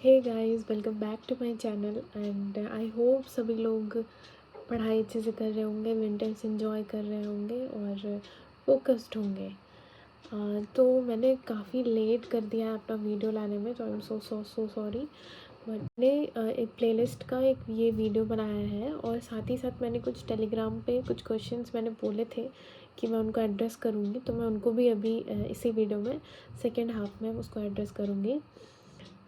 Hey guys, welcome back to my channel and I hope सभी लोग पढ़ाई अच्छे से कर रहे होंगे, विंटर्स एंजॉय कर रहे होंगे और फोकस्ड होंगे। तो मैंने काफ़ी लेट कर दिया है अपना वीडियो लाने में, तो आई एम सो सॉरी। मैंने एक प्लेलिस्ट का एक ये वीडियो बनाया है और साथ ही साथ मैंने कुछ टेलीग्राम पे कुछ क्वेश्चंस मैंने बोले थे कि मैं उनको एड्रेस करूँगी, तो मैं उनको भी अभी इसी वीडियो में सेकेंड हाफ में उसको एड्रेस करूँगी।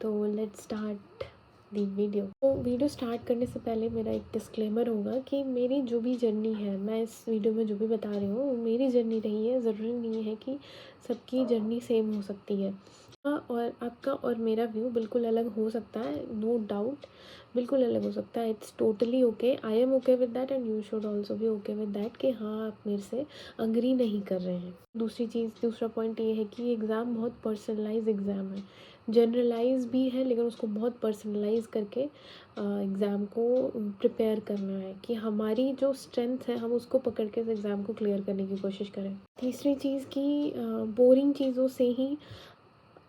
तो लेट्स स्टार्ट दी वीडियो। तो वीडियो स्टार्ट करने से पहले मेरा एक डिस्क्लेमर होगा कि मेरी जो भी जर्नी है, मैं इस वीडियो में जो भी बता रही हूँ वो मेरी जर्नी रही है। ज़रूरी नहीं है कि सबकी जर्नी सेम हो सकती है। और आपका और मेरा व्यू बिल्कुल अलग हो सकता है, नो डाउट, बिल्कुल अलग हो सकता है। It's totally okay, I am okay with that and you should also be okay with that कि हाँ, आप मेरे से अग्री नहीं कर रहे हैं। दूसरा पॉइंट ये है कि एग्ज़ाम बहुत पर्सनलाइज एग्ज़ाम है, जनरलाइज भी है, लेकिन उसको बहुत पर्सनलाइज करके एग्ज़ाम को प्रिपेयर करना है कि हमारी जो स्ट्रेंथ है हम उसको पकड़ के इस एग्ज़ाम को क्लियर करने की कोशिश करें। तीसरी चीज़ कि बोरिंग चीज़ों से ही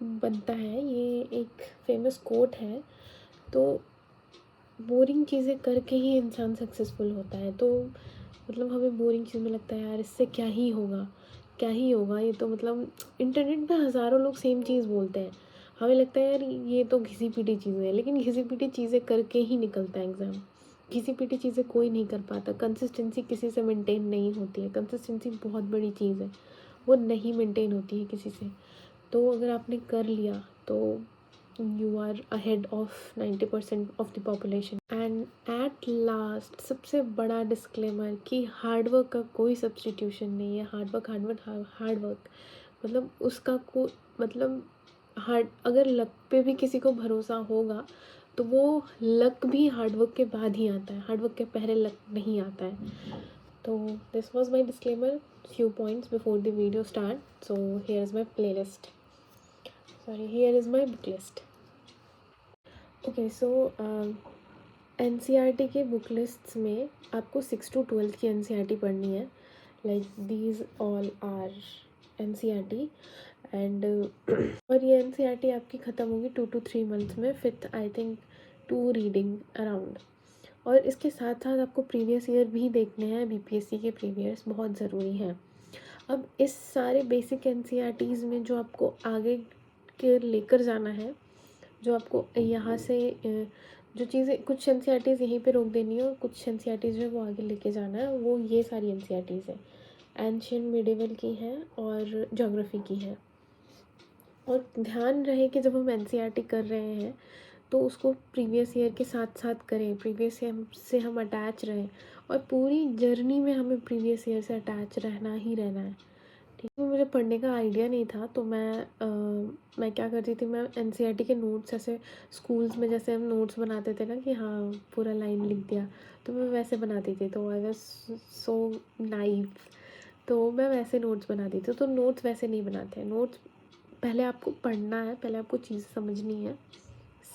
बनता है, ये एक फेमस कोट है। तो बोरिंग चीज़ें करके ही इंसान सक्सेसफुल होता है। तो मतलब हमें बोरिंग चीज़ में लगता है यार इससे क्या ही होगा, क्या ही होगा, ये तो मतलब इंटरनेट पे हज़ारों लोग सेम चीज़ बोलते हैं, हमें लगता है यार ये तो घिसी पिटी चीज़ें हैं, लेकिन घिसी पिटी चीज़ें करके ही निकलता है एग्ज़ाम। घिसी पिटी चीज़ें कोई नहीं कर पाता, कंसिस्टेंसी किसी से मेंटेन नहीं होती है। कंसिस्टेंसी बहुत बड़ी चीज़ है, वो नहीं मेंटेन होती है किसी से। तो अगर आपने कर लिया तो you are ahead of 90% of the population. And at last सबसे बड़ा डिस्क्लेमर कि हार्डवर्क का कोई सब्सटीट्यूशन नहीं है। हार्डवर्क मतलब उसका को मतलब हार्ड, अगर लक पे भी किसी को भरोसा होगा तो वो लक भी हार्डवर्क के बाद ही आता है, हार्डवर्क के पहले लक नहीं आता है। तो this was my disclaimer, few points before the video start. So here is my playlist, sorry, here is my book list. Okay so NCERT के बुक लिस्ट्स में आपको 6 to 12 की एनसीईआरटी पढ़नी है। Like these all are NCERT and और ये NCERT आपकी ख़त्म होगी 2 to 3 मंथ्स में, फिर आई थिंक 2 रीडिंग अराउंड। और इसके साथ साथ आपको प्रीवियस ईयर भी देखने हैं, बीपीएससी के प्रीवियस बहुत ज़रूरी हैं। अब इस सारे बेसिक एनसीईआरटीज़ में जो आपको आगे के लेकर जाना है, जो आपको यहाँ से जो चीज़ें, कुछ एनसीईआरटीज़ यहीं पे रोक देनी है और कुछ एनसीईआरटीज़ जो है वो आगे लेके जाना है, वो ये सारी एनसीईआरटीज़ है, एंशियंट मिडिवल की हैं और ज्योग्राफी की है। और ध्यान रहे कि जब हम एनसीईआरटी कर रहे हैं तो उसको प्रीवियस ईयर के साथ साथ करें, प्रीवियस ईयर से हम अटैच रहें और पूरी जर्नी में हमें प्रीवियस ईयर से अटैच रहना ही रहना है। ठीक है, मुझे पढ़ने का आइडिया नहीं था तो मैं क्या करती थी, मैं एनसीईआरटी के नोट्स ऐसे स्कूल्स में जैसे हम नोट्स बनाते थे ना कि हाँ पूरा लाइन लिख दिया, तो मैं वैसे बनाती थी। तो आई वाज सो नाइव, तो मैं वैसे नोट्स बनाती थी। तो नोट्स वैसे नहीं बनाते हैं, नोट्स पहले आपको पढ़ना है, पहले आपको चीज़ समझनी है,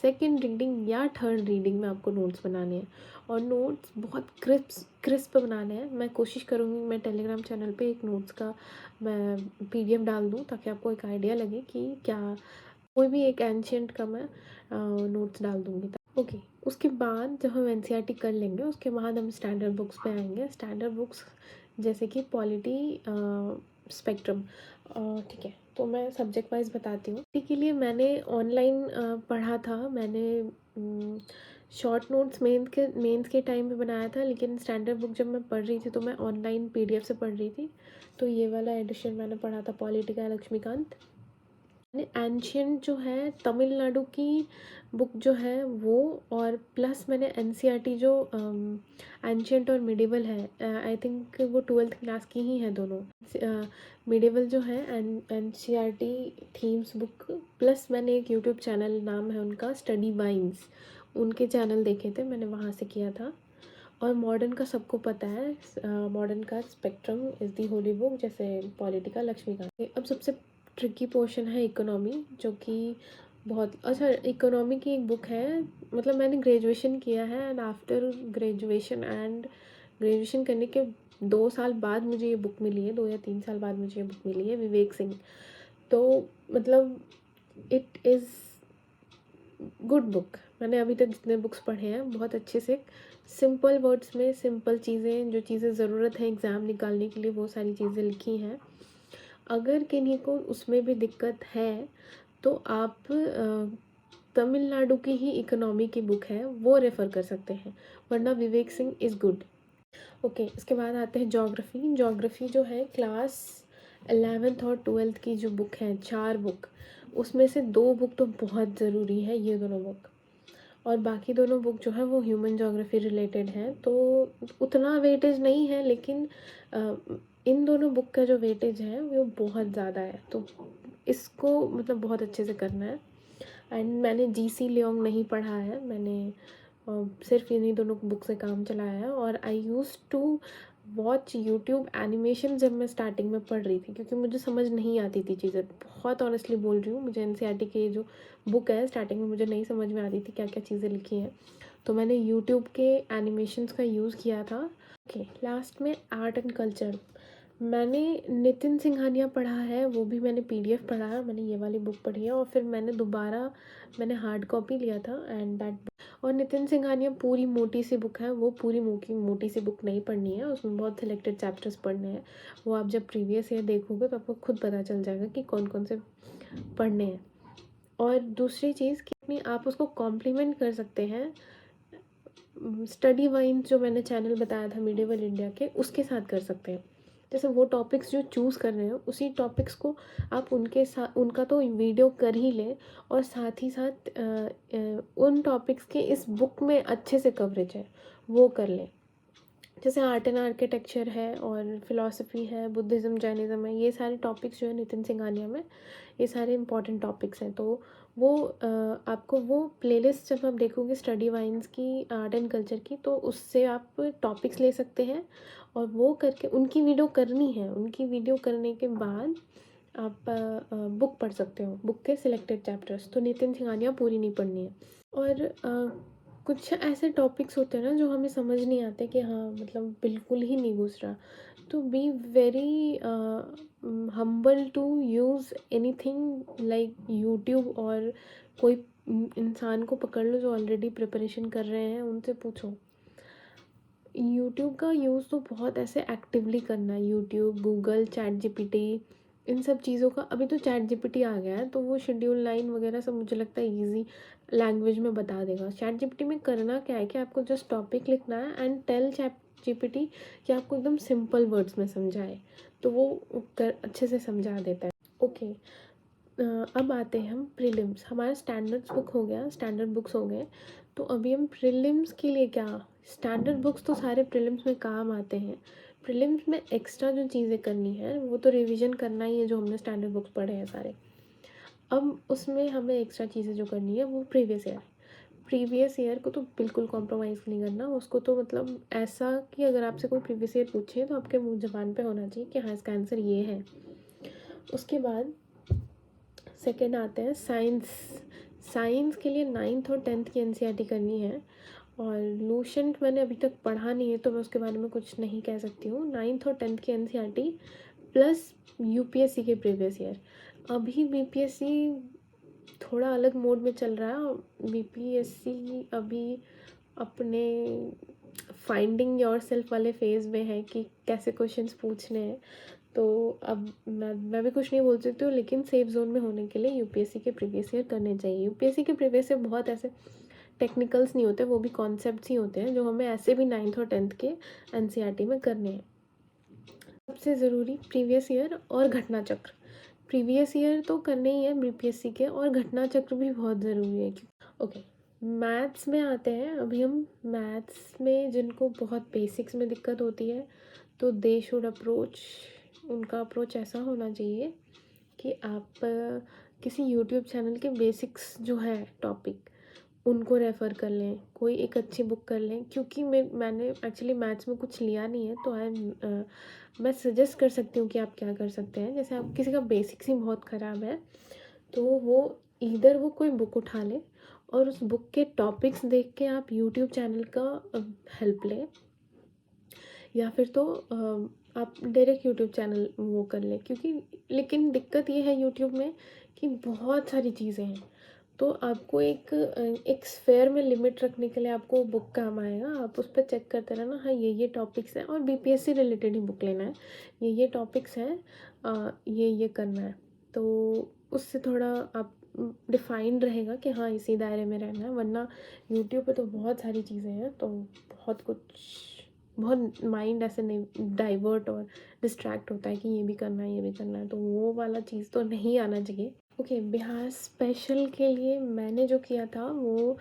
सेकंड रीडिंग या थर्ड रीडिंग में आपको नोट्स बनाने हैं और नोट्स बहुत क्रिस्प बनाने हैं। मैं कोशिश करूँगी मैं टेलीग्राम चैनल पे एक नोट्स का मैं पीडीएफ डाल दूँ ताकि आपको एक आइडिया लगे कि क्या, कोई भी एक एंशियंट का मैं नोट्स डाल दूँगी। ओके, उसके बाद जब हम एनसीईआरटी कर लेंगे उसके बाद हम स्टैंडर्ड बुक्स पे आएंगे। स्टैंडर्ड बुक्स जैसे कि पॉलिटी, स्पेक्ट्रम, ठीक है। तो मैं सब्जेक्ट वाइज बताती हूँ। के लिए मैंने ऑनलाइन पढ़ा था, मैंने शॉर्ट नोट्स मेंस के टाइम पे बनाया था, लेकिन स्टैंडर्ड बुक जब मैं पढ़ रही थी तो मैं ऑनलाइन पीडीएफ से पढ़ रही थी। तो ये वाला एडिशन मैंने पढ़ा था, पॉलिटी का लक्ष्मीकांत। एंशियंट जो है तमिलनाडु की बुक जो है वो, और प्लस मैंने एनसीईआरटी जो एंशियंट और मिडिवल है, आई थिंक वो 12th क्लास की ही है दोनों। मिडिवल जो है एनसीईआरटी थीम्स बुक, प्लस मैंने एक यूट्यूब चैनल नाम है उनका स्टडी वाइन्स, उनके चैनल देखे थे मैंने, वहाँ से किया था। और मॉडर्न का सबको पता है, मॉडर्न का spectrum is the Holi book, जैसे पॉलिटिकल लक्ष्मीकांत। अब सबसे ट्रिकी पोर्शन है इकोनॉमी, जो कि बहुत अच्छा, इकोनॉमी की एक बुक है, मतलब मैंने ग्रेजुएशन किया है एंड आफ्टर ग्रेजुएशन करने के 2 साल बाद मुझे ये बुक मिली है, 2 या 3 साल बाद मुझे ये बुक मिली है, विवेक सिंह। तो मतलब इट इज़ गुड बुक। मैंने अभी तक जितने बुक्स पढ़े हैं बहुत अच्छे से सिंपल वर्ड्स में सिंपल चीज़ें, जो चीज़ें ज़रूरत है एग्ज़ाम निकालने के लिए, वो सारी चीज़ें लिखी हैं। अगर किन्हीं को उसमें भी दिक्कत है तो आप तमिलनाडु की ही इकोनॉमी की बुक है वो रेफ़र कर सकते हैं, वरना Vivek Singh is good. Okay, इसके बाद आते हैं ज्योग्राफ़ी। ज्योग्राफ़ी जो है क्लास 11th और 12th की जो बुक है, 4 बुक, उसमें से 2 बुक तो बहुत ज़रूरी है, ये दोनों बुक। और बाकी दोनों बुक जो है वो ह्यूमन ज्योग्राफी रिलेटेड हैं, तो उतना वेटेज नहीं है, लेकिन अ, इन दोनों बुक का जो वेटेज है वो बहुत ज़्यादा है, तो इसको मतलब बहुत अच्छे से करना है। एंड मैंने जीसी लियोंग नहीं पढ़ा है, मैंने सिर्फ इन्हीं दोनों बुक से काम चलाया है। और I use to watch YouTube animation जब मैं स्टार्टिंग में पढ़ रही थी, क्योंकि मुझे समझ नहीं आती थी चीज़ें, बहुत ऑनेस्टली बोल रही हूँ। मुझे एनसीईआरटी की जो बुक है स्टार्टिंग में मुझे नहीं समझ में आती थी क्या क्या चीज़ें लिखी हैं, तो मैंने यूट्यूब के एनिमेशंस का यूज़ किया था। ओके, लास्ट में आर्ट एंड कल्चर। मैंने नितिन सिंघानिया पढ़ा है, वो भी मैंने पीडीएफ पढ़ा है, मैंने ये वाली बुक पढ़ी है, और फिर मैंने दोबारा मैंने हार्ड कॉपी लिया था एंड दैट। और नितिन सिंघानिया पूरी मोटी सी बुक है, वो पूरी मोटी सी बुक नहीं पढ़नी है, उसमें बहुत सिलेक्टेड चैप्टर्स पढ़ने हैं। वो आप जब प्रीवियस ईयर देखोगे तो आपको खुद पता चल जाएगा कि कौन कौन से पढ़ने हैं। और दूसरी चीज़ कि अपनी आप उसको कॉम्प्लीमेंट कर सकते हैं स्टडी वाइन्स, जो मैंने चैनल बताया था मिडिवल इंडिया के, उसके साथ कर सकते हैं। जैसे वो टॉपिक्स जो चूज़ कर रहे हैं उसी टॉपिक्स को आप उनके साथ, उनका तो वीडियो कर ही लें, और साथ ही साथ उन टॉपिक्स के इस बुक में अच्छे से कवरेज है वो कर लें। जैसे आर्ट एंड आर्किटेक्चर है और फिलॉसफी है, बुद्धिज़्म, जैनिज़्म है, ये सारे टॉपिक्स जो है नितिन सिंघानिया में, ये सारे इंपॉर्टेंट टॉपिक्स हैं। तो वो आपको वो प्लेलिस्ट जब आप देखोगे स्टडी वाइन्स की, आर्ट एंड कल्चर की, तो उससे आप टॉपिक्स ले सकते हैं और वो करके उनकी वीडियो करनी है। उनकी वीडियो करने के बाद आप बुक पढ़ सकते हो, बुक के सिलेक्टेड चैप्टर्स। तो नितिन सिंघानिया पूरी नहीं पढ़नी है। और कुछ ऐसे टॉपिक्स होते हैं ना जो हमें समझ नहीं आते, कि हाँ मतलब बिल्कुल ही नहीं घुस रहा, तो be very humble to use anything like YouTube, और कोई इंसान को पकड़ लो जो ऑलरेडी प्रिपरेशन कर रहे हैं, उनसे पूछो। यूट्यूब का यूज़ तो बहुत ऐसे एक्टिवली करना है, यूट्यूब, गूगल, चैट जीपीटी, इन सब चीज़ों का। अभी तो चैट जीपीटी आ गया है, तो वो शेड्यूल लाइन वगैरह सब मुझे लगता है ईजी लैंग्वेज में बता देगा। चैट जीपीटी में करना क्या है कि आपको जस्ट टॉपिक लिखना है एंड टेल चैट जीपीटी कि आपको एकदम सिंपल वर्ड्स में समझाए, तो वो अच्छे से समझा देता है। ओके, अब आते हैं हम प्रीलिम्स। हमारा स्टैंडर्ड्स बुक हो गया, स्टैंडर्ड बुक्स हो गए, तो अभी हम प्रीलिम्स के लिए क्या, स्टैंडर्ड बुक्स तो सारे प्रीलिम्स में काम आते हैं। प्रीलिम्स में एक्स्ट्रा जो चीज़ें करनी है वो तो रिवीजन करना ही है, जो हमने स्टैंडर्ड बुक्स पढ़े हैं सारे। अब उसमें हमें एक्स्ट्रा चीज़ें जो करनी है वो प्रीवियस ईयर। प्रीवियस ईयर को तो बिल्कुल कॉम्प्रोमाइज़ नहीं करना, उसको तो मतलब ऐसा कि अगर आपसे कोई प्रीवियस ईयर पूछे तो आपके मुँह ज़बान पे होना चाहिए कि हाँ इसका आंसर ये है। उसके बाद सेकेंड आते हैं साइंस। साइंस के लिए 9th और 10th की एनसीईआरटी करनी है, और लूसेंट मैंने अभी तक पढ़ा नहीं है तो मैं उसके बारे में कुछ नहीं कह सकती हूँ। 9th और 10th की एनसीईआरटी प्लस यूपीएससी के प्रीवियस ईयर। अभी बीपीएससी थोड़ा अलग मोड में चल रहा है। बीपीएससी अभी अपने फाइंडिंग योरसेल्फ वाले फेज़ में है कि कैसे क्वेश्चंस पूछने हैं, तो अब मैं भी कुछ नहीं बोल सकती हूँ, लेकिन सेफ जोन में होने के लिए यूपीएससी के प्रीवियस ईयर करने चाहिए। यूपीएससी के प्रीवियस ईयर बहुत ऐसे टेक्निकल्स नहीं होते, वो भी कॉन्सेप्ट्स ही होते हैं जो हमें ऐसे भी 9th और 10th के एनसीईआरटी में करने हैं। सबसे ज़रूरी प्रीवियस ईयर और घटना चक्र। प्रीवियस ईयर तो करने ही है बीपीएससी के, और घटना चक्र भी बहुत ज़रूरी है। ओके, मैथ्स में आते हैं। अभी हम मैथ्स में जिनको बहुत बेसिक्स में दिक्कत होती है, तो दे शुड अप्रोच, उनका अप्रोच ऐसा होना चाहिए कि आप किसी यूट्यूब चैनल के बेसिक्स जो है टॉपिक, उनको रेफ़र कर लें, कोई एक अच्छी बुक कर लें। क्योंकि मैंने एक्चुअली मैथ्स में कुछ लिया नहीं है, तो मैं सजेस्ट कर सकती हूँ कि आप क्या कर सकते हैं। जैसे आप किसी का बेसिक्स ही बहुत ख़राब है, तो वो ईदर वो कोई बुक उठा ले और उस बुक के टॉपिक्स देख के आप यूट्यूब चैनल का हेल्प लें, या फिर तो आप डायरेक्ट यूट्यूब चैनल वो कर लें। क्योंकि लेकिन दिक्कत ये है यूट्यूब में कि बहुत सारी चीज़ें हैं, तो आपको एक स्फेयर में लिमिट रखने के लिए आपको बुक काम आएगा। आप उस पे चेक करते रहना, हाँ ये टॉपिक्स हैं, और बीपीएससी रिलेटेड ही बुक लेना है। ये टॉपिक्स हैं, ये करना है। तो उससे थोड़ा आप डिफाइंड रहेगा कि हाँ इसी दायरे में रहना है। वरना यूट्यूब पे तो बहुत सारी चीज़ें हैं, तो बहुत कुछ, बहुत माइंड ऐसे नहीं डाइवर्ट और डिस्ट्रैक्ट होता है कि ये भी करना है, ये भी करना है। तो वो वाला चीज़ तो नहीं आना चाहिए। ओके, बिहार स्पेशल के लिए मैंने जो किया था वो,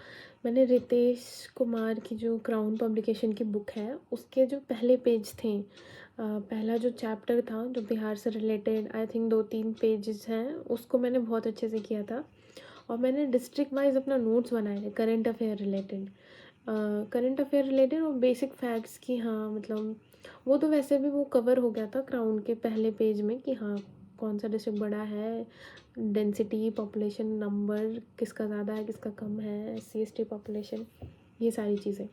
मैंने रितेश कुमार की जो क्राउन पब्लिकेशन की बुक है उसके जो पहले पेज थे, पहला जो चैप्टर था जो बिहार से रिलेटेड, आई थिंक 2-3 पेजेस हैं, उसको मैंने बहुत अच्छे से किया था। और मैंने डिस्ट्रिक्ट वाइज अपना नोट्स बनाए थे करंट अफेयर रिलेटेड और बेसिक फैक्ट्स की। हाँ मतलब वो तो वैसे भी वो कवर हो गया था क्राउन के पहले पेज में कि हाँ कौन सा डिस्ट्रिक्ट बड़ा है, डेंसिटी, पॉपुलेशन नंबर किसका ज़्यादा है किसका कम है, SC ST पॉपुलेशन, ये सारी चीज़ें।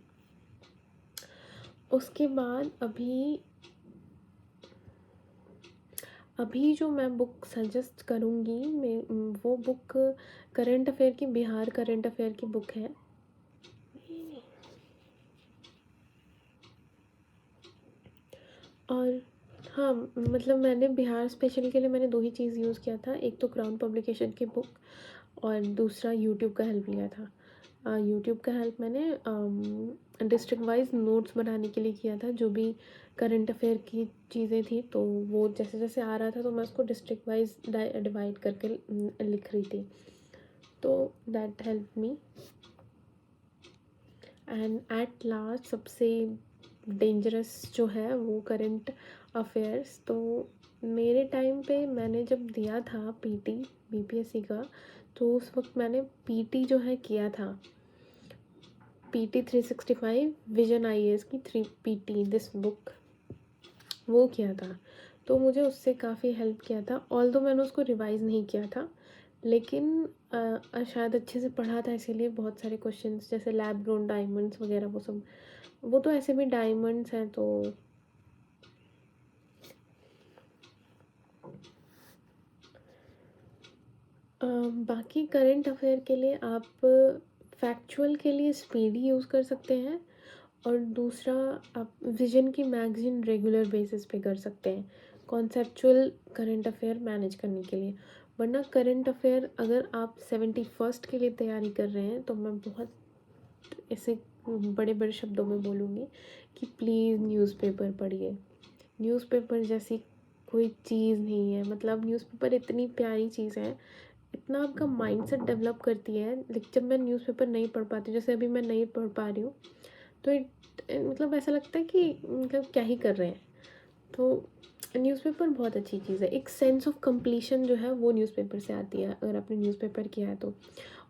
उसके बाद अभी जो मैं बुक सजेस्ट करूँगी, मैं वो बुक करंट अफेयर की, बिहार करंट अफेयर की बुक है। और हाँ मतलब मैंने बिहार स्पेशल के लिए मैंने 2 ही चीज़ यूज़ किया था, एक तो क्राउन पब्लिकेशन की बुक और दूसरा यूट्यूब का हेल्प लिया था। यूट्यूब का हेल्प मैंने डिस्ट्रिक्ट वाइज नोट्स बनाने के लिए किया था। जो भी करंट अफेयर की चीज़ें थी तो वो जैसे जैसे आ रहा था तो मैं उसको डिस्ट्रिक्ट वाइज डिवाइड करके लिख रही थी, तो that help me. And at last सबसे डेंजरस जो है वो करंट अफेयर्स। तो मेरे टाइम पे मैंने जब दिया था पीटी बीपीएससी का, तो उस वक्त मैंने पीटी जो है किया था, पीटी 365 विजन आईएएस की 3 PT दिस बुक, वो किया था। तो मुझे उससे काफ़ी हेल्प किया था। ऑल्दो मैंने उसको रिवाइज़ नहीं किया था, लेकिन शायद अच्छे से पढ़ा था, इसीलिए बहुत सारे क्वेश्चंस जैसे लैब ग्रोन डायमंड्स वगैरह वो सब, वो तो ऐसे भी डायमंड्स हैं। तो बाकी करंट अफेयर के लिए आप फैक्चुअल के लिए स्पीडी यूज़ कर सकते हैं, और दूसरा आप विजन की मैगज़ीन रेगुलर बेसिस पे कर सकते हैं कॉन्सेप्चुअल करंट अफेयर मैनेज करने के लिए। वरना करंट अफेयर अगर आप 71st के लिए तैयारी कर रहे हैं तो मैं बहुत ऐसे बड़े बड़े शब्दों में बोलूँगी कि प्लीज़ न्यूज़पेपर पढ़िए। न्यूज़पेपर जैसी कोई चीज़ नहीं है। मतलब न्यूज़पेपर इतनी प्यारी चीज़ है, इतना आपका माइंडसेट डेवलप करती है। लेकिन जब मैं न्यूज़पेपर नहीं पढ़ पाती हूँ, जैसे अभी मैं नहीं पढ़ पा रही हूँ, तो मतलब ऐसा लगता है कि मतलब क्या ही कर रहे हैं। तो न्यूज़पेपर बहुत अच्छी चीज़ है। एक सेंस ऑफ कंप्लीशन जो है वो न्यूज़पेपर से आती है अगर आपने न्यूज़पेपर किया है तो।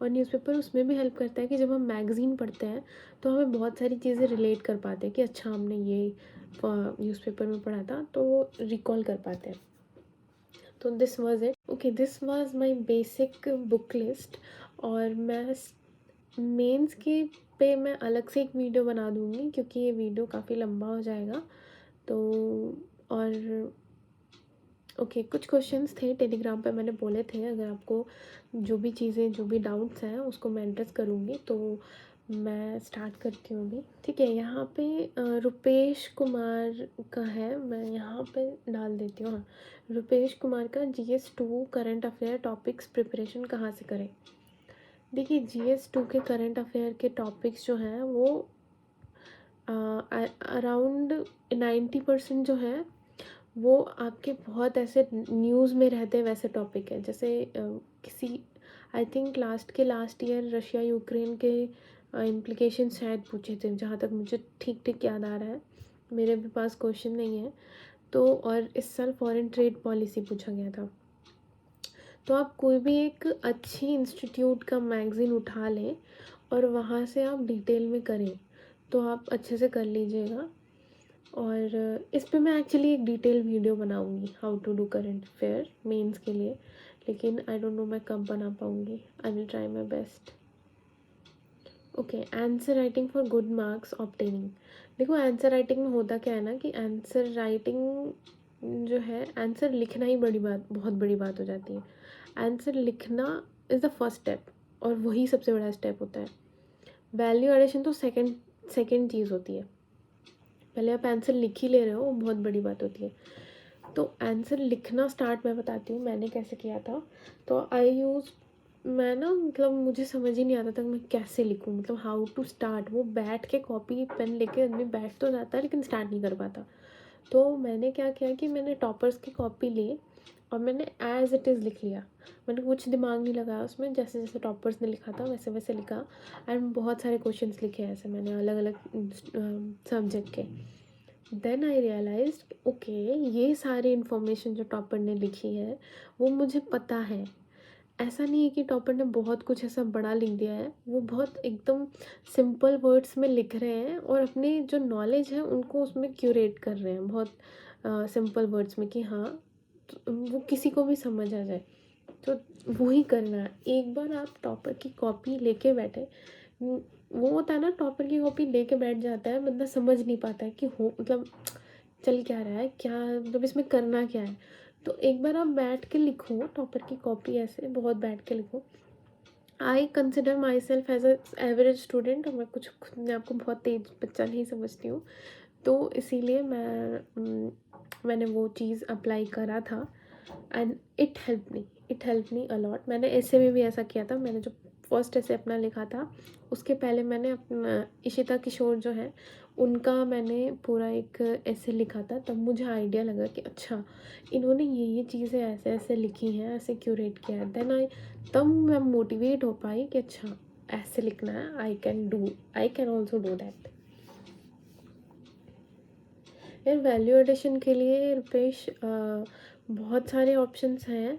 और न्यूज़पेपर उसमें भी हेल्प करता है कि जब हम मैगज़ीन पढ़ते हैं तो हमें बहुत सारी चीज़ें रिलेट कर पाते हैं कि अच्छा हमने ये न्यूज़पेपर में पढ़ा था, तो रिकॉल कर पाते हैं। तो this was it. Okay, this was my basic book list. और मैं मेंस के पे मैं अलग से एक वीडियो बना दूँगी क्योंकि ये वीडियो काफ़ी लंबा हो जाएगा। तो और ओके, कुछ क्वेश्चंस थे टेलीग्राम पे मैंने बोले थे, अगर आपको जो भी चीज़ें जो भी डाउट्स हैं उसको मैं एड्रेस करूँगी। तो मैं स्टार्ट करती हूँ अभी। ठीक है, यहाँ पे रुपेश कुमार का है, मैं यहाँ पे डाल देती हूँ। हाँ, रुपेश कुमार का GS2 current affair topics preparation कहाँ से करें। देखिए, GS2 के करंट अफेयर के टॉपिक्स जो हैं वो अराउंड 90% जो है वो आपके बहुत ऐसे न्यूज़ में रहते हैं वैसे टॉपिक है। जैसे किसी I think last year Russia Ukraine के इम्प्लीकेशन शायद पूछे थे, जहाँ तक मुझे ठीक ठीक याद आ रहा है, मेरे भी पास क्वेश्चन नहीं है। तो और इस साल फॉरेन ट्रेड पॉलिसी पूछा गया था। तो आप कोई भी एक अच्छी इंस्टीट्यूट का मैगज़ीन उठा लें और वहाँ से आप डिटेल में करें तो आप अच्छे से कर लीजिएगा। और इस पे मैं एक्चुअली एक डिटेल वीडियो बनाऊँगी, how to do current affair mains के लिए, लेकिन आई डोंट नो मैं कब बना पाऊँगी। I will try my best. Okay, answer writing for good marks obtaining. देखो, आंसर राइटिंग में होता क्या है ना कि आंसर राइटिंग जो है, आंसर लिखना ही बहुत बड़ी बात हो जाती है। आंसर लिखना इज़ द फर्स्ट स्टेप। और वही सबसे बड़ा स्टेप होता है। वैल्यू एडिशन तो सेकंड चीज़ होती है। पहले आप आंसर लिख ही ले रहे हो, वो बहुत बड़ी बात होती है। तो आंसर लिखना स्टार्ट मैं बताती हूँ मैंने कैसे किया था। तो मैं ना मतलब मुझे समझ ही नहीं आता था मैं कैसे लिखूँ, मतलब हाउ टू स्टार्ट। वो बैठ के कॉपी पेन लेके आदमी बैठ तो जाता है लेकिन स्टार्ट नहीं कर पाता। तो मैंने क्या किया कि मैंने टॉपर्स की कॉपी ली और मैंने एज़ इट इज़ लिख लिया। मैंने कुछ दिमाग नहीं लगाया उसमें, जैसे जैसे टॉपर्स ने लिखा था वैसे वैसे लिखा। एंड बहुत सारे क्वेश्चंस लिखे ऐसे मैंने अलग अलग सब्जेक्ट के। देन आई रियलाइज ओके, ये सारी इन्फॉर्मेशन जो टॉपर ने लिखी है वो मुझे पता है। ऐसा नहीं है कि टॉपर ने बहुत कुछ ऐसा बड़ा लिख दिया है, वो बहुत एकदम सिंपल वर्ड्स में लिख रहे हैं और अपनी जो नॉलेज है उनको उसमें क्यूरेट कर रहे हैं बहुत सिंपल वर्ड्स में कि हाँ वो किसी को भी समझ आ जाए। तो वही करना है। एक बार आप टॉपर की कॉपी लेके बैठे, वो होता है ना टॉपर की कॉपी लेके बैठ जाता है बंदा, समझ नहीं पाता है कि हो मतलब चल क्या रहा है, क्या मतलब इसमें करना क्या है। तो एक बार आप बैठ के लिखो टॉपर की कॉपी, ऐसे बहुत बैठ के लिखो। I consider myself as a average student, और मैं कुछ खुद में आपको बहुत तेज बच्चा नहीं समझती हूँ। तो इसीलिए मैंने वो चीज़ अप्लाई करा था and it help me a lot. मैंने ऐसे में भी ऐसा किया था। मैंने जो फर्स्ट ऐसे अपना लिखा था उसके पहले मैंने अपना इशिता किशोर जो है उनका मैंने पूरा एक ऐसे लिखा था। तब मुझे आइडिया लगा कि अच्छा इन्होंने ये चीज़ें ऐसे ऐसे लिखी हैं, ऐसे क्यूरेट किया है। तब मैं मोटिवेट हो पाई कि अच्छा ऐसे लिखना है, I can also do that. यार वैल्यू एडिशन के लिए रुपेश बहुत सारे ऑप्शंस हैं।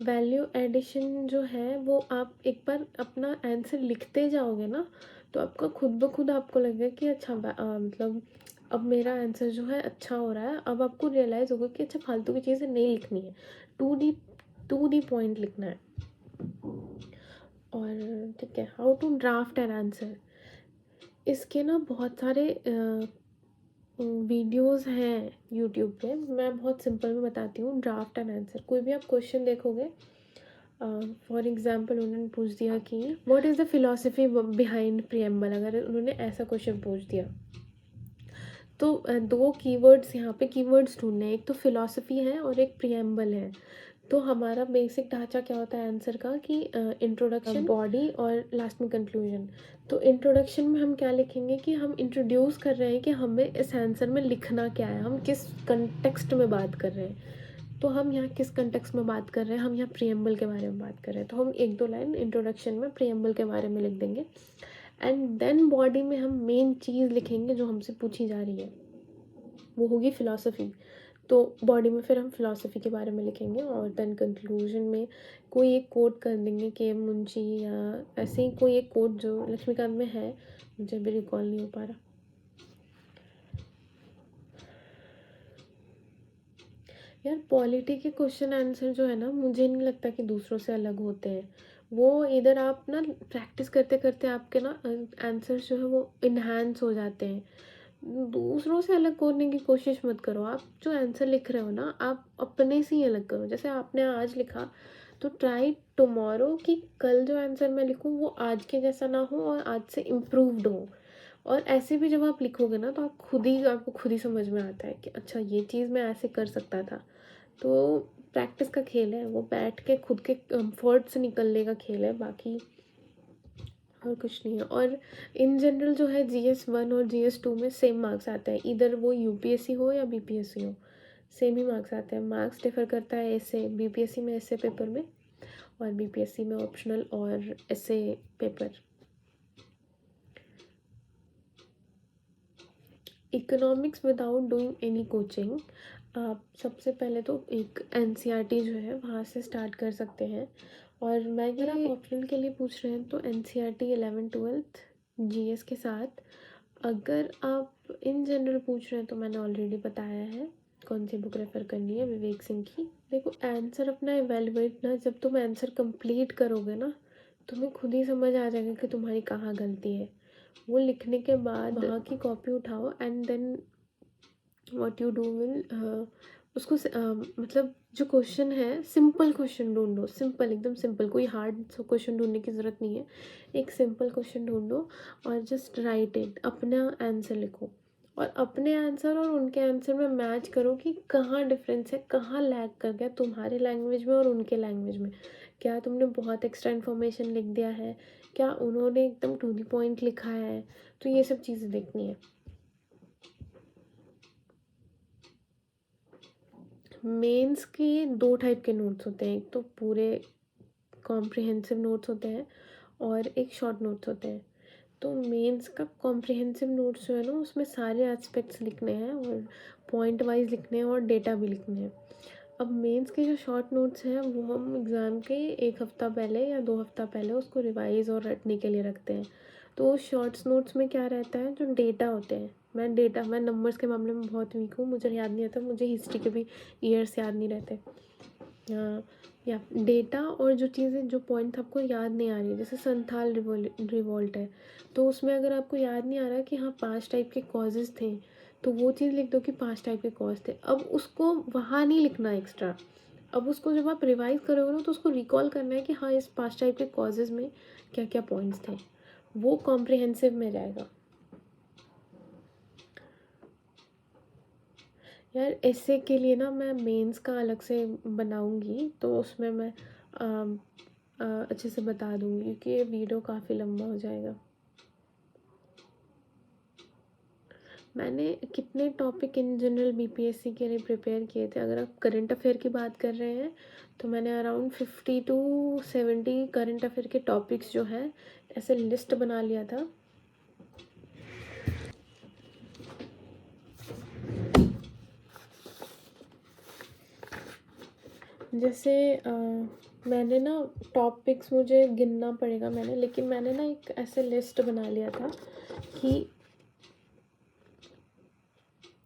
वैल्यू एडिशन जो है वो आप एक बार अपना आंसर लिखते जाओगे ना तो आपका खुद ब खुद आपको लगेगा कि अच्छा मतलब अब मेरा आंसर जो है अच्छा हो रहा है। अब आपको रियलाइज़ होगा कि अच्छा फालतू की चीज़ें नहीं लिखनी है, टू डी पॉइंट लिखना है। और ठीक है, how to draft an answer, इसके ना बहुत सारे वीडियोस हैं यूट्यूब पे। मैं बहुत सिंपल में बताती हूँ। ड्राफ्ट एंड आंसर, कोई भी आप क्वेश्चन देखोगे, फॉर एग्जांपल उन्होंने पूछ दिया कि what is the philosophy behind preamble, अगर उन्होंने ऐसा क्वेश्चन पूछ दिया तो दो कीवर्ड्स यहाँ पे कीवर्ड्स ढूंढने हैं, एक तो फिलॉसफी है और एक प्रियम्बल है। तो हमारा बेसिक ढांचा क्या होता है आंसर का कि इंट्रोडक्शन, बॉडी और लास्ट में कंक्लूजन। तो इंट्रोडक्शन में हम क्या लिखेंगे कि हम इंट्रोड्यूस कर रहे हैं कि हमें इस आंसर में लिखना क्या है, हम किस कंटेक्स्ट में बात कर रहे हैं। तो हम यहाँ किस कंटेक्स्ट में बात कर रहे हैं, हम यहाँ प्रियम्बल के बारे में बात कर रहे हैं। तो हम एक दो लाइन इंट्रोडक्शन में प्रियम्बल के बारे में लिख देंगे एंड देन बॉडी में हम मेन चीज़ लिखेंगे जो हमसे पूछी जा रही है, वो होगी फ़िलॉसफ़ी। तो बॉडी में फिर हम फ़िलॉसफ़ी के बारे में लिखेंगे और देन कंक्लूजन में कोई एक कोट कर देंगे के एम मुंशी या ऐसे ही कोई एक कोट जो लक्ष्मीकांत में है, मुझे भी रिकॉल नहीं हो पा रहा। यार पॉलिटी के क्वेश्चन आंसर जो है ना, मुझे नहीं लगता कि दूसरों से अलग होते हैं। वो इधर आप ना प्रैक्टिस करते करते आपके ना आंसर जो है वो इन्हांस हो जाते हैं। दूसरों से अलग करने की कोशिश मत करो। आप जो आंसर लिख रहे हो ना, आप अपने से ही अलग करो। जैसे आपने आज लिखा तो ट्राई टुमारो कि कल जो आंसर मैं लिखूँ वो आज के जैसा ना हो और आज से इम्प्रूव्ड हो। और ऐसे भी जब आप लिखोगे ना तो आपको खुद ही समझ में आता है कि अच्छा ये चीज़ मैं ऐसे कर सकता था। तो प्रैक्टिस का खेल है, वो बैठ के खुद के कंफर्ट से निकलने का खेल है, बाकी और कुछ नहीं है। और इन जनरल जो है GS1 और GS2 में सेम मार्क्स आते हैं, इधर वो UPSC हो या BPSC हो, सेम ही मार्क्स आते हैं। मार्क्स डिफर करता है ऐसे BPSC में ऐसे पेपर में और BPSC में ऑप्शनल और ऐसे paper. Economics without doing any coaching, आप सबसे पहले तो एक NCERT जो है वहाँ से स्टार्ट कर सकते हैं। और मैं अगर आप ऑप्शनल के लिए पूछ रहे हैं तो NCERT 11th-12th GS के साथ। अगर आप इन जनरल पूछ रहे हैं तो मैंने ऑलरेडी बताया है कौन सी बुक रेफ़र करनी है, विवेक सिंह की। देखो आंसर अपना एवेलुएट ना, जब तुम आंसर कंप्लीट करोगे ना तुम्हें खुद ही समझ आ जाएगा कि तुम्हारी कहाँ गलती है। वो लिखने के बाद वहाँ की कॉपी उठाओ and then what you do will उसको मतलब जो क्वेश्चन है सिंपल क्वेश्चन ढूंढो, सिंपल एकदम सिंपल, कोई हार्ड क्वेश्चन ढूंढने की ज़रूरत नहीं है। एक सिंपल क्वेश्चन ढूंढो और जस्ट राइट इट, अपना आंसर लिखो और अपने आंसर और उनके आंसर में मैच करो कि कहाँ डिफरेंस है, कहाँ लैग कर गया तुम्हारे लैंग्वेज में और उनके लैंग्वेज में। क्या तुमने बहुत एक्स्ट्रा इन्फॉर्मेशन लिख दिया है, क्या उन्होंने एकदम टू द पॉइंट लिखा है, तो ये सब चीज़ें देखनी है। मेंस के 2 टाइप के नोट्स होते हैं, एक तो पूरे कॉम्प्रिहेंसिव नोट्स होते हैं और एक शॉर्ट नोट्स होते हैं। तो मेंस का कॉम्प्रिहेंसिव नोट्स जो है ना, उसमें सारे एस्पेक्ट्स लिखने हैं और पॉइंट वाइज लिखने हैं और डेटा भी लिखने हैं। अब मेंस के जो शॉर्ट नोट्स हैं वो हम एग्ज़ाम के 1 हफ़्ता पहले या 2 हफ़्ता पहले उसको रिवाइज़ और रटने के लिए रखते हैं। तो शॉर्ट्स नोट्स में क्या रहता है, जो डेटा होते हैं, मैं नंबर्स के मामले में बहुत वीक हूँ, मुझे याद नहीं आता, मुझे हिस्ट्री के भी ईयर्स याद नहीं रहते। या डेटा और जो चीज़ें, जो पॉइंट आपको याद नहीं आ रही है, जैसे संथाल रिवॉल्ट है, तो उसमें अगर आपको याद नहीं आ रहा कि हाँ 5 टाइप के कॉजेज़ थे, तो वो चीज़ लिख दो कि 5 टाइप के कॉज थे। अब उसको वहाँ नहीं लिखना एक्स्ट्रा, अब उसको जब आप रिवाइज़ करोगे ना, तो उसको रिकॉल करना है कि हाँ इस 5 टाइप के कॉजेज़ में क्या क्या पॉइंट्स थे, वो कॉम्प्रिहेंसिव में जाएगा। यार ऐसे के लिए ना मैं मेंस का अलग से बनाऊंगी, तो उसमें मैं अच्छे से बता दूंगी, क्योंकि ये वीडियो काफ़ी लंबा हो जाएगा। मैंने कितने टॉपिक इन जनरल बीपीएससी के लिए प्रिपेयर किए थे, अगर आप करंट अफेयर की बात कर रहे हैं तो मैंने अराउंड 50 to 70 करंट अफेयर के टॉपिक्स जो है ऐसे लिस्ट बना लिया था। जैसे मैंने ना टॉपिक्स, मुझे गिनना पड़ेगा मैंने, लेकिन मैंने ना एक ऐसे लिस्ट बना लिया था कि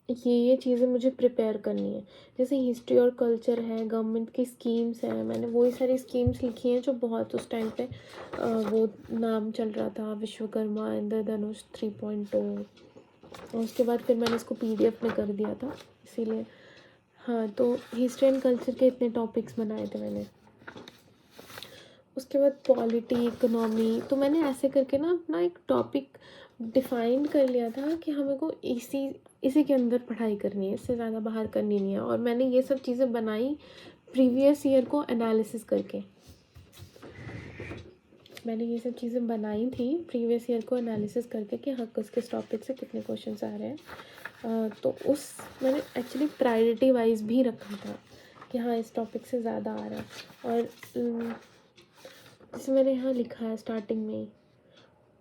ये चीज़ें मुझे प्रिपेयर करनी है। जैसे हिस्ट्री और कल्चर है, गवर्नमेंट की स्कीम्स हैं, मैंने वही सारी स्कीम्स लिखी हैं जो बहुत उस टाइम पे वो नाम चल रहा था, विश्वकर्मा, इंद्रधनुष 3.0, और उसके बाद फिर मैंने इसको पीडीएफ में कर दिया था, इसीलिए। हाँ, तो हिस्ट्री एंड कल्चर के इतने टॉपिक्स बनाए थे मैंने। उसके बाद पॉलिटी, इकोनॉमी, तो मैंने ऐसे करके ना अपना एक टॉपिक डिफाइन कर लिया था कि हमें को इसी इसी के अंदर पढ़ाई करनी है, इससे ज़्यादा बाहर करनी नहीं है। और मैंने ये सब चीज़ें बनाई प्रीवियस ईयर को एनालिसिस करके, मैंने ये सब चीज़ें बनाई थी प्रीवियस ईयर को एनालिसिस करके कि हाँ किस टॉपिक से कितने क्वेश्चंस आ रहे हैं। तो उस मैंने एक्चुअली प्रायोरिटी वाइज भी रखा था कि हाँ इस टॉपिक से ज़्यादा आ रहा है। और जैसे मैंने यहाँ लिखा है स्टार्टिंग में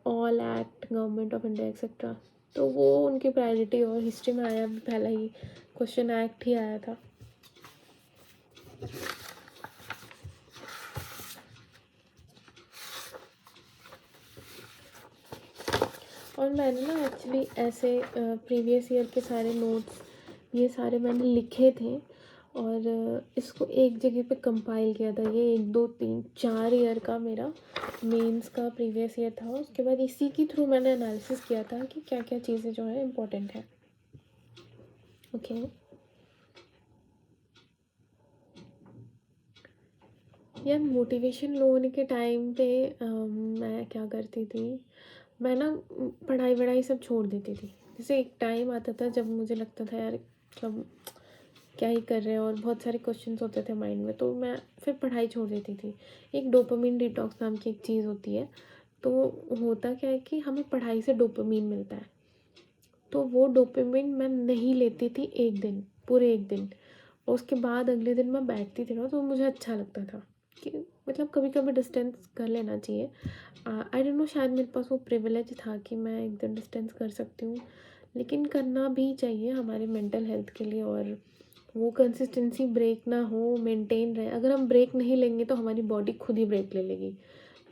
all act government of India etcetera, तो वो उनकी प्रायोरिटी, और हिस्ट्री में आया भी पहला ही क्वेश्चन एक्ट ही आया था। और मैंने ना एक्चुअली ऐसे प्रीवियस ईयर के सारे नोट्स ये सारे मैंने लिखे थे और इसको एक जगह पे कंपाइल किया था। ये 1 2 3 4 ईयर का मेरा मेंस का प्रीवियस ईयर था। उसके बाद इसी के थ्रू मैंने एनालिसिस किया था कि क्या क्या चीज़ें जो है इम्पोर्टेंट है। ओके, यार मोटिवेशन लो होने के टाइम पे मैं क्या करती थी, मैं ना पढ़ाई वढ़ाई सब छोड़ देती थी। जैसे एक टाइम आता था जब मुझे लगता था यार मतलब क्या ही कर रहे हैं, और बहुत सारे क्वेश्चंस होते थे माइंड में, तो मैं फिर पढ़ाई छोड़ देती थी। एक डोपामिन डिटॉक्स नाम की एक चीज़ होती है, तो होता क्या है कि हमें पढ़ाई से डोपामिन मिलता है, तो वो डोपामिन मैं नहीं लेती थी एक दिन, पूरे एक दिन, और उसके बाद अगले दिन मैं बैठती थी ना, तो मुझे अच्छा लगता था कि मतलब कभी कभी डिस्टेंस कर लेना चाहिए। आई डोंट नो, शायद मेरे पास वो प्रिविलेज था कि मैं एक दिन डिस्टेंस कर सकती हूँ, लेकिन करना भी चाहिए हमारे मेंटल हेल्थ के लिए, और वो कंसिस्टेंसी ब्रेक ना हो, मेंटेन रहे। अगर हम ब्रेक नहीं लेंगे तो हमारी बॉडी खुद ही ब्रेक ले लेगी,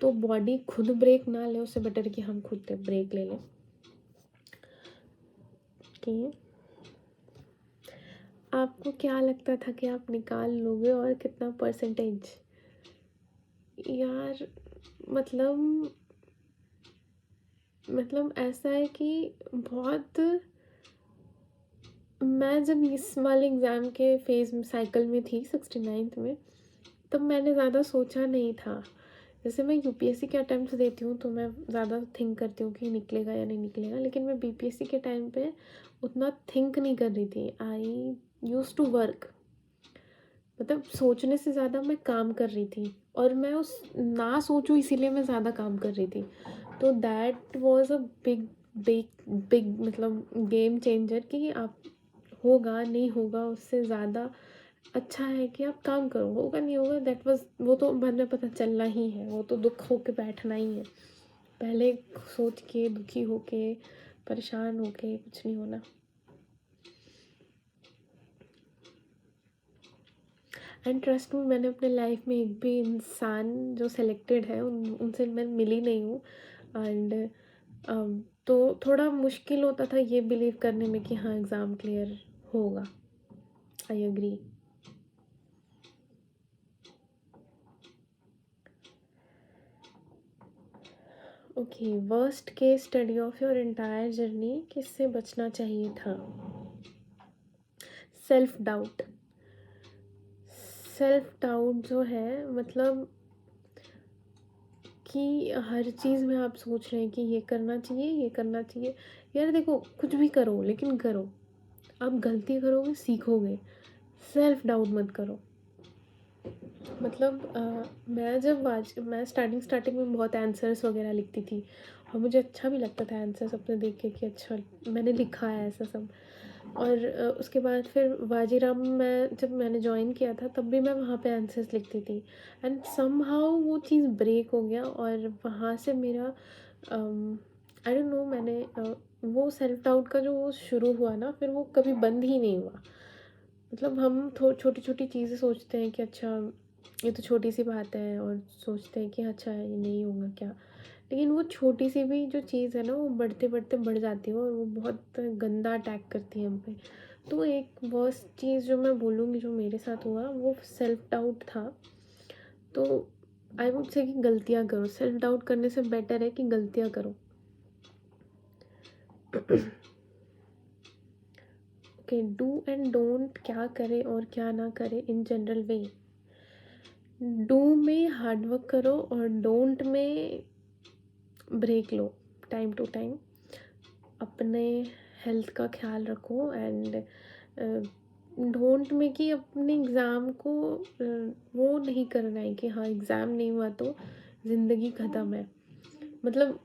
तो बॉडी खुद ब्रेक ना ले उससे बेटर कि हम खुद ब्रेक ले लें। कि आपको क्या लगता था कि आप निकाल लोगे और कितना परसेंटेज? यार मतलब ऐसा है कि बहुत मैं जब इस वाले एग्ज़ाम के फ़ेज़ में साइकिल में थी 69th में, तब मैंने ज़्यादा सोचा नहीं था। जैसे मैं यूपीएससी के अटेम्प्ट्स देती हूँ तो मैं ज़्यादा थिंक करती हूँ कि निकलेगा या नहीं निकलेगा, लेकिन मैं बीपीएससी के टाइम पे उतना थिंक नहीं कर रही थी। आई यूज़ टू वर्क, मतलब सोचने से ज़्यादा मैं काम कर रही थी, और मैं उस ना सोचूं इसीलिए मैं ज़्यादा काम कर रही थी। तो that was a big big big मतलब गेम चेंजर कि आप होगा नहीं होगा उससे ज़्यादा अच्छा है कि आप काम करो। होगा नहीं होगा दैट वाज, वो तो बाद में पता चलना ही है, वो तो दुख होके बैठना ही है। पहले सोच के दुखी होके परेशान होके कुछ नहीं होना। एंड ट्रस्ट मी, मैंने अपने लाइफ में एक भी इंसान जो सेलेक्टेड है उनसे मैं मिली नहीं हूँ। एंड तो थोड़ा मुश्किल होता था ये बिलीव करने में कि हाँ एग्ज़ाम क्लियर होगा। I agree. Okay, worst case study of your entire journey, किससे बचना चाहिए था? Self doubt. सेल्फ डाउट जो है मतलब कि हर चीज़ में आप सोच रहे हैं कि ये करना चाहिए ये करना चाहिए। यार देखो, कुछ भी करो लेकिन करो। आप गलती करोगे सीखोगे, सेल्फ डाउट मत करो। मतलब मैं स्टार्टिंग में बहुत आंसर्स वगैरह लिखती थी, और मुझे अच्छा भी लगता था आंसर्स अपने देख के कि अच्छा मैंने लिखा है ऐसा सब। और उसके बाद फिर वाजीराम में जब मैंने ज्वाइन किया था तब भी मैं वहाँ पे आंसर्स लिखती थी, एंड समहाउ वो चीज़ ब्रेक हो गया, और वहाँ से मेरा आई डोंट नो, मैंने वो सेल्फ डाउट का जो वो शुरू हुआ ना, फिर वो कभी बंद ही नहीं हुआ। मतलब हम छोटी छोटी चीज़ें सोचते हैं कि अच्छा ये तो छोटी सी बात है, और सोचते हैं कि अच्छा ये नहीं होगा क्या, लेकिन वो छोटी सी भी जो चीज़ है ना वो बढ़ते बढ़ते बढ़ जाती है, और वो बहुत गंदा अटैक करती है हम पे। तो एक वर्स्ट चीज़ जो मैं बोलूँगी जो मेरे साथ हुआ वो सेल्फ डाउट था। तो आई वुड से कि गलतियाँ करो, सेल्फ डाउट करने से बेटर है कि गलतियाँ करो। ओके, डू एंड डोंट क्या करे और क्या ना करे इन जनरल वे। डू में हार्डवर्क करो, और डोंट में ब्रेक लो टाइम टू टाइम। अपने हेल्थ का ख्याल रखो, एंड डोंट में कि अपने एग्ज़ाम को वो नहीं करना है कि हाँ एग्ज़ाम नहीं हुआ तो ज़िंदगी ख़त्म है। मतलब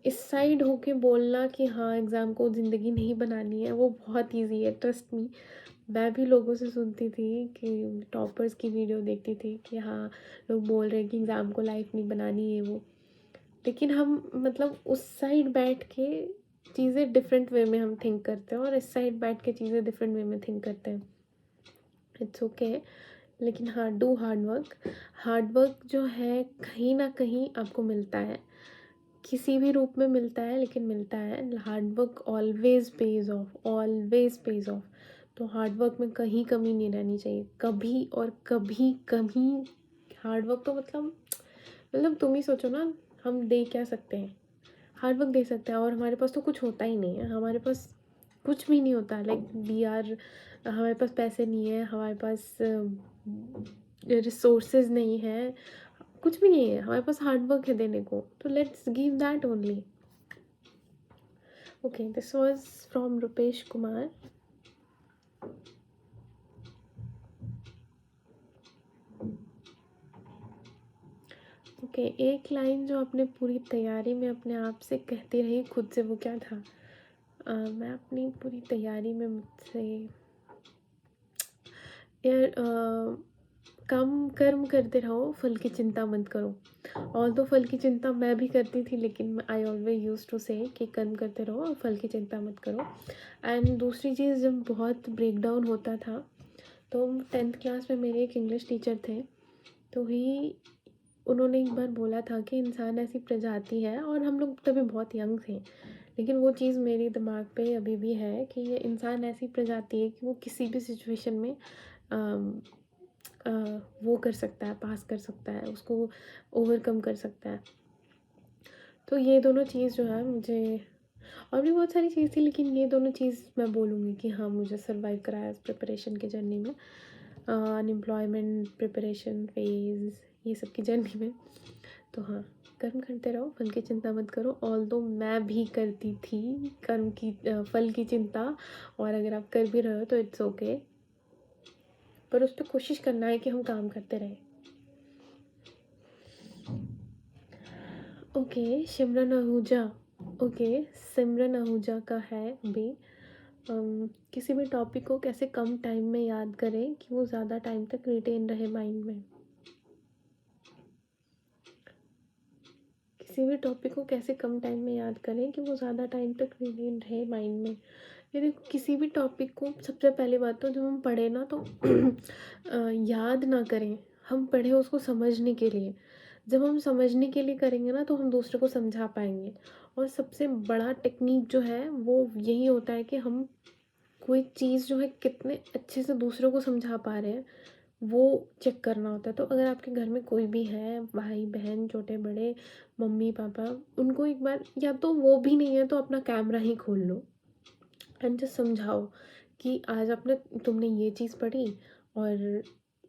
इस साइड होके बोलना कि हाँ एग्ज़ाम को ज़िंदगी नहीं बनानी है वो बहुत ईजी है, ट्रस्ट मी। मैं भी लोगों से सुनती थी कि टॉपर्स की वीडियो देखती थी कि हाँ लोग बोल रहे हैं कि एग्ज़ाम को लाइफ नहीं बनानी है वो, लेकिन हम मतलब उस साइड बैठ के चीज़ें डिफरेंट वे में हम थिंक करते हैं, और इस साइड बैठ के चीज़ें डिफरेंट वे में थिंक करते हैं। इट्स ओके, लेकिन हाँ do hard work. Hard work जो है कहीं ना कहीं आपको मिलता है, किसी भी रूप में मिलता है लेकिन मिलता है। Hard work always page of, always page of. तो हार्ड वर्क में कहीं कमी नहीं रहनी चाहिए, कभी और कभी कभी। हार्ड वर्क तो मतलब तुम ही सोचो ना, हम दे क्या सकते हैं? हार्ड वर्क दे सकते हैं, और हमारे पास तो कुछ होता ही नहीं है, हमारे पास कुछ भी नहीं होता। लाइक वी आर, हमारे पास पैसे नहीं है, हमारे पास रिसोर्सेज नहीं है, कुछ भी नहीं है, हमारे पास हार्ड वर्क है देने को, तो let's give that only. Okay, this was from Rupesh Kumar. Okay, एक लाइन जो आपने पूरी तैयारी में अपने आप से कहती रही खुद से, वो क्या था? मैं अपनी पूरी तैयारी में मुझसे यार काम कर्म करते रहो, फल की चिंता मत करो। और तो फल की चिंता मैं भी करती थी, लेकिन आई ऑलवेज यूज टू से कि कर्म करते रहो और फल की चिंता मत करो। एंड दूसरी चीज़, जब बहुत ब्रेक डाउन होता था तो 10th क्लास में मेरे एक इंग्लिश टीचर थे, तो ही उन्होंने एक बार बोला था कि इंसान ऐसी प्रजाति है, और हम लोग तभी बहुत यंग थे, लेकिन वो चीज़ मेरे दिमाग पे अभी भी है कि ये इंसान ऐसी प्रजाति है कि वो किसी भी सिचुएशन में वो कर सकता है, पास कर सकता है, उसको ओवरकम कर सकता है। तो ये दोनों चीज़ जो है मुझे, और भी बहुत सारी चीज़ थी, लेकिन ये दोनों चीज़ मैं बोलूँगी कि हाँ मुझे सर्वाइव कराया इस प्रिपरेशन की जर्नी में, अनएम्प्लॉयमेंट प्रिपरेशन फेज़, ये सब की जर्नी में। तो हाँ, कर्म करते रहो, फल की चिंता मत करो। ऑल्दो मैं भी करती थी कर्म की फल की चिंता, और अगर आप कर भी रहे हो तो इट्स ओके, पर उस पर कोशिश करना है कि हम काम करते रहें। ओके, सिमरन आहूजा। ओके, सिमरन आहूजा का है भी, किसी भी टॉपिक को कैसे कम टाइम में याद करें कि वो ज़्यादा टाइम तक रिटेन रहे माइंड में। किसी भी टॉपिक को कैसे कम टाइम में याद करें कि वो ज़्यादा टाइम तक रिटेन रहे माइंड में। ये देखो, किसी भी टॉपिक को सबसे पहली बात तो जब हम पढ़े ना तो याद ना करें, हम पढ़े उसको समझने के लिए। जब हम समझने के लिए करेंगे ना तो हम दूसरे को समझा पाएंगे। और सबसे बड़ा टेक्निक जो है वो यही होता है कि हम कोई चीज़ जो है कितने अच्छे से दूसरों को समझा पा रहे हैं, वो चेक करना होता है। तो अगर आपके घर में कोई भी है, भाई बहन, छोटे बड़े, मम्मी पापा, उनको एक बार, या तो वो भी नहीं है तो अपना कैमरा ही खोल लो एंड जस्ट समझाओ कि आज तुमने ये चीज़ पढ़ी, और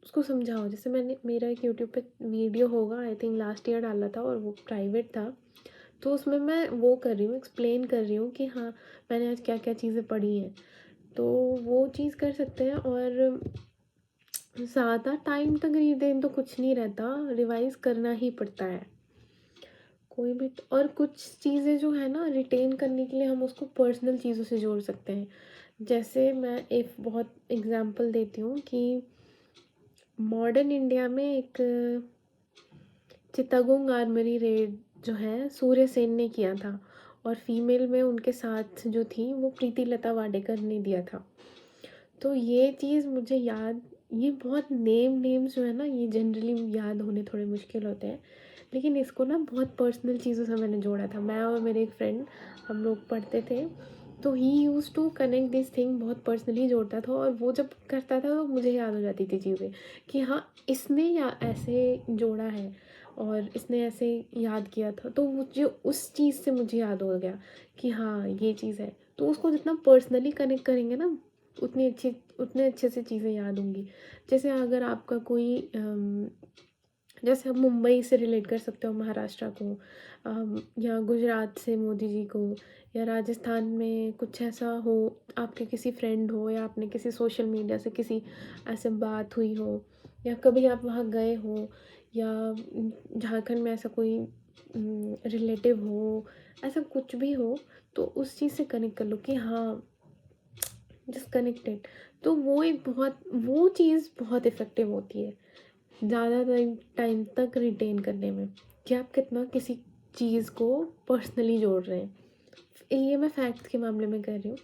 उसको समझाओ। जैसे मैंने, मेरा एक यूट्यूब पे वीडियो होगा, आई थिंक लास्ट ईयर डाला था और वो प्राइवेट था, तो उसमें मैं वो कर रही हूँ, एक्सप्लेन कर रही हूँ कि हाँ मैंने आज क्या क्या चीज़ें पढ़ी हैं। तो वो चीज़ कर सकते हैं। और ज़्यादा टाइम तक रीडेन तो कुछ नहीं रहता, रिवाइज़ करना ही पड़ता है कोई भी। और कुछ चीज़ें जो है ना, रिटेन करने के लिए हम उसको पर्सनल चीज़ों से जोड़ सकते हैं। जैसे मैं एक बहुत एग्जांपल देती हूँ कि मॉडर्न इंडिया में एक चित्तगोंग आर्मरी रेड जो है सूर्य सेन ने किया था, और फीमेल में उनके साथ जो थी वो प्रीति लता वाडेकर ने दिया था। तो ये चीज़ मुझे याद, ये बहुत नेम्स जो है ना, ये जनरली याद होने थोड़े मुश्किल होते हैं, लेकिन इसको ना बहुत पर्सनल चीज़ों से मैंने जोड़ा था। मैं और मेरे एक फ्रेंड, हम लोग पढ़ते थे, तो he use to connect this thing, बहुत पर्सनली जोड़ता था, और वो जब करता था तो मुझे याद हो जाती थी चीज़ें कि हाँ इसने या ऐसे जोड़ा है और इसने ऐसे याद किया था, तो मुझे उस चीज़ से मुझे याद हो गया कि हाँ ये चीज़ है। तो उसको जितना पर्सनली कनेक्ट करेंगे ना, उतने अच्छे से चीज़ें याद होंगी। जैसे अगर आपका कोई जैसे आप मुंबई से रिलेट कर सकते हो महाराष्ट्र को, या गुजरात से मोदी जी को, या राजस्थान में कुछ ऐसा हो, आपके किसी फ्रेंड हो, या आपने किसी सोशल मीडिया से किसी ऐसे बात हुई हो, या कभी आप वहाँ गए हो, या झारखंड में ऐसा कोई रिलेटिव हो, ऐसा कुछ भी हो, तो उस चीज़ से कनेक्ट कर लो कि हाँ जस्ट कनेक्टेड। तो वो चीज़ बहुत इफ़ेक्टिव होती है ज़्यादा टाइम तक रिटेन करने में, कि आप कितना किसी चीज़ को पर्सनली जोड़ रहे हैं। ये मैं फैक्ट के मामले में कर रही हूँ,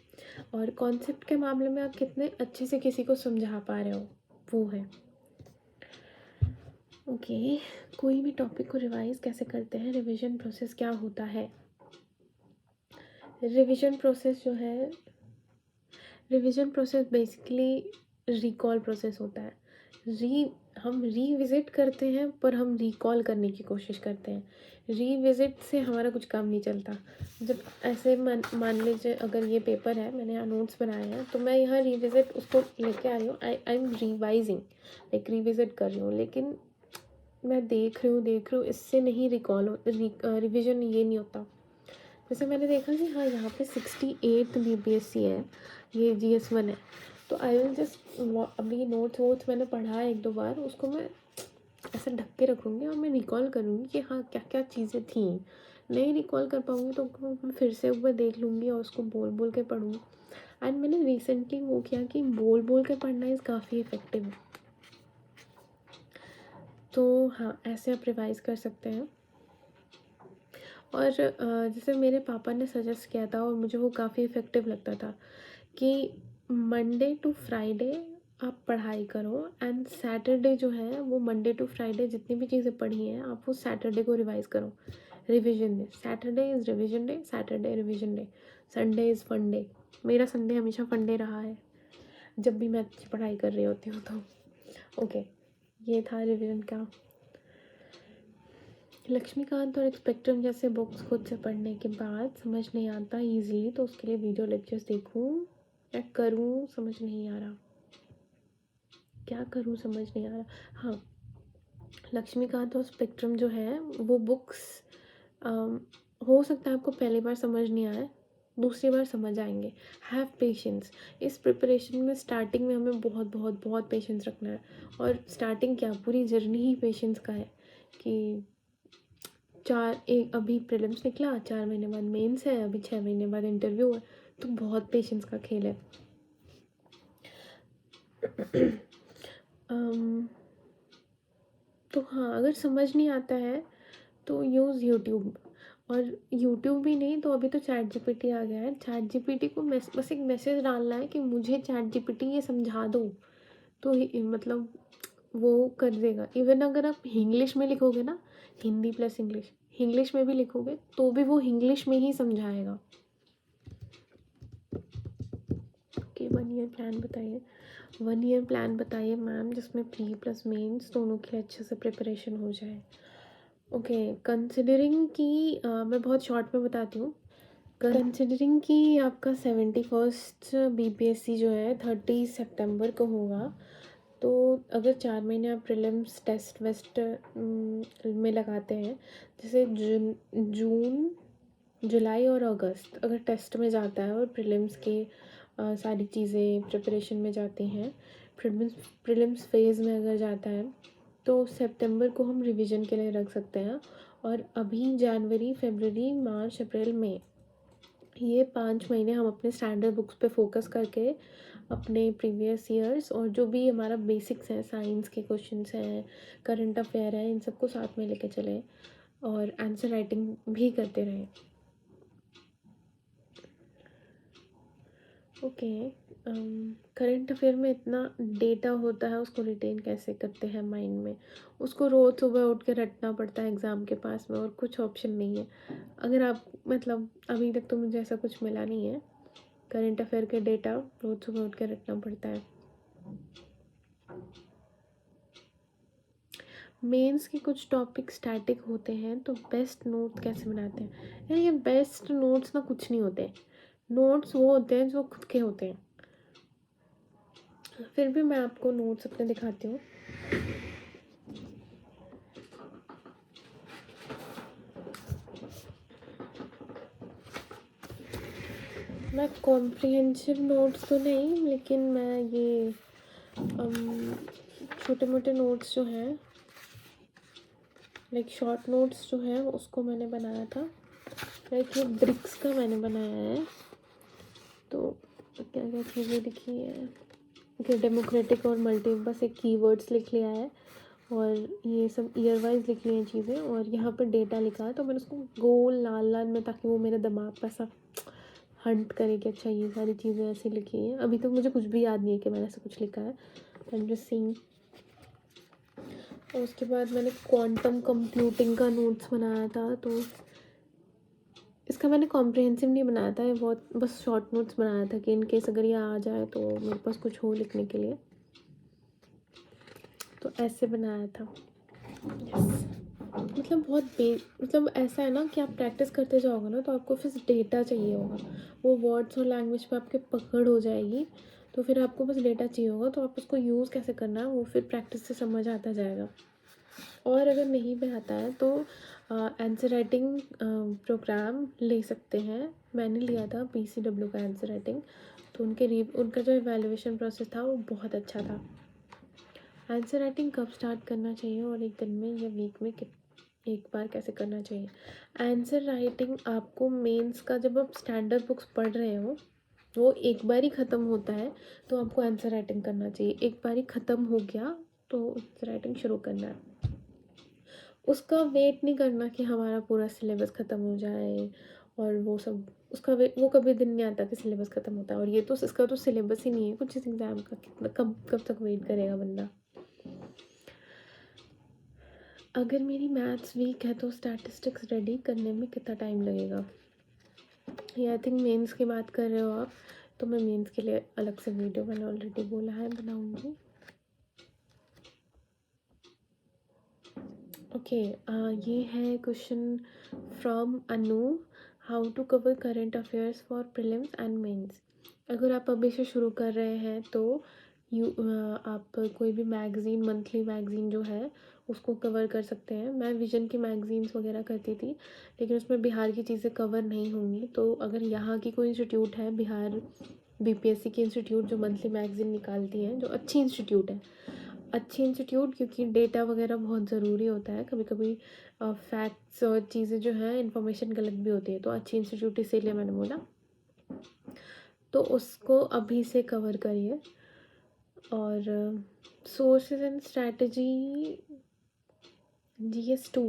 और कॉन्सेप्ट के मामले में आप कितने अच्छे से किसी को समझा पा रहे हो, वो है। ओके, कोई भी टॉपिक को रिवाइज कैसे करते हैं, रिवीजन प्रोसेस क्या होता है। रिवीजन प्रोसेस जो है, revision process basically recall process होता है। हम रीविज़िट करते हैं, पर हम रिकॉल करने की कोशिश करते हैं। रीविज़िट से हमारा कुछ काम नहीं चलता। जब ऐसे मान लीजिए अगर ये पेपर है, मैंने यहाँ नोट्स बनाए हैं, तो मैं यहाँ रीविज़िट उसको लेके आ रही हूँ, I am revising, like revisit कर रही हूँ, लेकिन मैं देख रही हूँ, इससे नहीं रिविज़न ये नहीं होता। जैसे मैंने देखा कि हाँ यहाँ पे 68 BPSC है, ये GS1 है, तो आई विल जस्ट, अभी नोट्स मैंने पढ़ा है एक दो बार, उसको मैं ऐसे ढक के रखूँगी और मैं रिकॉल करूँगी कि हाँ क्या क्या चीज़ें थी। नहीं रिकॉल कर पाऊँगी तो मैं फिर से एक बार देख लूँगी और उसको बोल बोल के पढ़ूँगी। एंड मैंने रिसेंटली वो किया कि बोल बोल के पढ़ना इज़ काफ़ी इफ़ेक्टिव है। तो हाँ, ऐसे आप रिवाइज़ कर सकते हैं। और जैसे मेरे पापा ने सजेस्ट किया था और मुझे वो काफ़ी इफ़ेक्टिव लगता था कि मंडे टू फ्राइडे आप पढ़ाई करो, एंड सैटरडे जो है वो मंडे टू फ्राइडे जितनी भी चीज़ें पढ़ी हैं आप वो सैटरडे को रिवाइज़ करो। Revision day, Saturday is revision day, Saturday revision day, Sunday is fun day. मेरा संडे हमेशा फन डे रहा है जब भी मैं अच्छी पढ़ाई कर रही होती हूँ तो। ओके, ये था रिवीजन का। लक्ष्मीकांत और स्पेक्ट्रम जैसे बुक्स खुद से पढ़ने के बाद समझ नहीं आता ईजिली, तो उसके लिए वीडियो लेक्चर्स देखूं या करूं, समझ नहीं आ रहा, क्या करूं समझ नहीं आ रहा। हाँ, लक्ष्मीकांत और स्पेक्ट्रम जो है वो बुक्स हो सकता है आपको पहली बार समझ नहीं आए, दूसरी बार समझ आएंगे। Have patience. इस प्रिपरेशन में स्टार्टिंग में हमें बहुत बहुत बहुत पेशेंस रखना है, और स्टार्टिंग क्या, पूरी जर्नी ही पेशेंस का है कि अभी प्रीलिम्स निकला, 4 महीने बाद मेंस है, अभी 6 महीने बाद इंटरव्यू है, तो बहुत पेशेंस का खेल है। तो हाँ, अगर समझ नहीं आता है तो यूज़ यूट्यूब, और यूट्यूब भी नहीं तो अभी तो चैट जीपीटी आ गया है। चैट जीपीटी को बस एक मैसेज डालना है कि मुझे चैट जीपीटी ये समझा दो, तो मतलब वो कर देगा। इवन अगर आप इंग्लिश में लिखोगे ना, हिंदी प्लस इंग्लिश में भी लिखोगे तो भी वो इंग्लिश में ही समझाएगा। ओके, 1 ईयर प्लान बताइए। 1 ईयर प्लान बताइए मैम, जिसमें प्री प्लस मेंस दोनों की अच्छे से प्रिपरेशन हो जाए। ओके, कंसिडरिंग कि मैं बहुत शॉर्ट में बताती हूँ। कंसिडरिंग कि आपका 71st बीपीएससी जो है 30 सितंबर को होगा, तो अगर 4 महीने आप प्रीलिम्स टेस्ट वेस्ट में लगाते हैं, जैसे जून जुलाई और अगस्त अगर टेस्ट में जाता है और प्रीलिम्स के सारी चीज़ें प्रिपरेशन में जाती हैं, प्रीलिम्स फेज़ में अगर जाता है, तो सितंबर को हम रिवीजन के लिए रख सकते हैं। और अभी जनवरी फरवरी मार्च अप्रैल मई, ये 5 महीने हम अपने स्टैंडर्ड बुक्स पे फोकस करके अपने प्रीवियस ईयर्स और जो भी हमारा बेसिक्स हैं, साइंस के क्वेश्चंस हैं, करंट अफेयर है, इन सबको साथ में लेके चलें और आंसर राइटिंग भी करते रहें। ओके, करंट अफेयर में इतना डेटा होता है, उसको रिटेन कैसे करते हैं माइंड में, उसको रोज़ सुबह उठ के रटना पड़ता है एग्ज़ाम के पास में, और कुछ ऑप्शन नहीं है। अगर आप मतलब अभी तक तो मुझे ऐसा कुछ मिला नहीं है। करंट अफेयर के डेटा रोज़ सुबह उठ के रटना पड़ता है। मेंस के कुछ टॉपिक स्टैटिक होते हैं, तो बेस्ट नोट कैसे बनाते हैं? यार ये बेस्ट नोट्स ना कुछ नहीं होते, नोट्स वो होते हैं जो खुद के होते हैं। फिर भी मैं आपको नोट्स अपने दिखाती हूँ। मैं कॉम्प्रिहेंसिव नोट्स तो नहीं, लेकिन मैं ये छोटे मोटे नोट्स जो हैं, लाइक शॉर्ट नोट्स जो हैं, उसको मैंने बनाया था। लाइक ये ब्रिक्स का मैंने बनाया है। तो क्या क्या चीज़ें लिखी है कि डेमोक्रेटिक और मल्टी, बस एक कीवर्ड्स लिख लिया है, और ये सब ईयर वाइज लिख ली हैं चीज़ें, और यहाँ पर डेटा लिखा है, तो मैंने उसको गोल लाल लाल में, ताकि वो मेरे दिमाग पर ऐसा हंट करे कि अच्छा ये सारी चीज़ें ऐसी लिखी हैं। अभी तो मुझे कुछ भी याद नहीं है कि मैंने ऐसा कुछ लिखा है, आई एम जस्ट सीइंग। और उसके बाद मैंने क्वांटम कंप्यूटिंग का नोट्स बनाया था, तो इसका मैंने कॉम्प्रिहेंसिव नहीं बनाया था, ये बहुत बस शॉर्ट नोट्स बनाया था कि इन केस अगर ये आ जाए तो मेरे पास कुछ हो लिखने के लिए, तो ऐसे बनाया था। यस, मतलब मतलब ऐसा है ना कि आप प्रैक्टिस करते जाओगे ना, तो आपको फिर डेटा चाहिए होगा, वो वर्ड्स और लैंग्वेज पे आपके पकड़ हो जाएगी, तो फिर आपको बस डेटा चाहिए होगा, तो आप उसको यूज़ कैसे करना है वो फिर प्रैक्टिस से समझ आता जाएगा। और अगर नहीं भी आता है तो आंसर राइटिंग प्रोग्राम ले सकते हैं। मैंने लिया था PCW का आंसर राइटिंग, तो उनका जो एवेलुएशन प्रोसेस था वो बहुत अच्छा था। आंसर राइटिंग कब स्टार्ट करना चाहिए और एक दिन में या वीक में एक बार कैसे करना चाहिए? आंसर राइटिंग आपको मेंस का, जब आप स्टैंडर्ड बुक्स पढ़ रहे हो, वो एक बार ही ख़त्म होता है, तो आपको आंसर राइटिंग करना चाहिए। एक बार ही ख़त्म हो गया तो आंसर राइटिंग शुरू करना है। उसका वेट नहीं करना कि हमारा पूरा सिलेबस ख़त्म हो जाए और वो सब, उसका वेट, वो कभी दिन नहीं आता कि सिलेबस ख़त्म होता है, और ये तो इसका तो सिलेबस ही नहीं है कुछ इस एग्ज़ाम का, कितना कब तक वेट करेगा बंदा। अगर मेरी मैथ्स वीक है तो स्टैटिस्टिक्स रेडी करने में कितना टाइम लगेगा? ये आई थिंक मेंस की बात कर रहे हो आप, तो मैं मेंस के लिए अलग से वीडियो मैंने ऑलरेडी बोला है बनाऊंगी। ओके, ये है question from Anu. How to cover current affairs for prelims and mains. अगर आप अभी से शुरू कर रहे हैं तो आप कोई भी मैगज़ीन, मंथली मैगज़ीन जो है उसको कवर कर सकते हैं। मैं विजन की मैगज़ीन्स वगैरह करती थी, लेकिन उसमें बिहार की चीज़ें कवर नहीं होंगी। तो अगर यहाँ की कोई इंस्टीट्यूट है, बिहार बीपीएससी की इंस्टीट्यूट, जो मंथली मैगज़ीन निकालती हैं, जो अच्छी इंस्टीट्यूट है, अच्छी इंस्टीट्यूट, क्योंकि डेटा वगैरह बहुत ज़रूरी होता है। कभी कभी फैक्ट्स और चीज़ें जो हैं, इन्फॉर्मेशन गलत भी होती है, तो अच्छी इंस्टीट्यूट इसीलिए मैंने बोला। तो उसको अभी से कवर करिए। और sources and strategy, GS2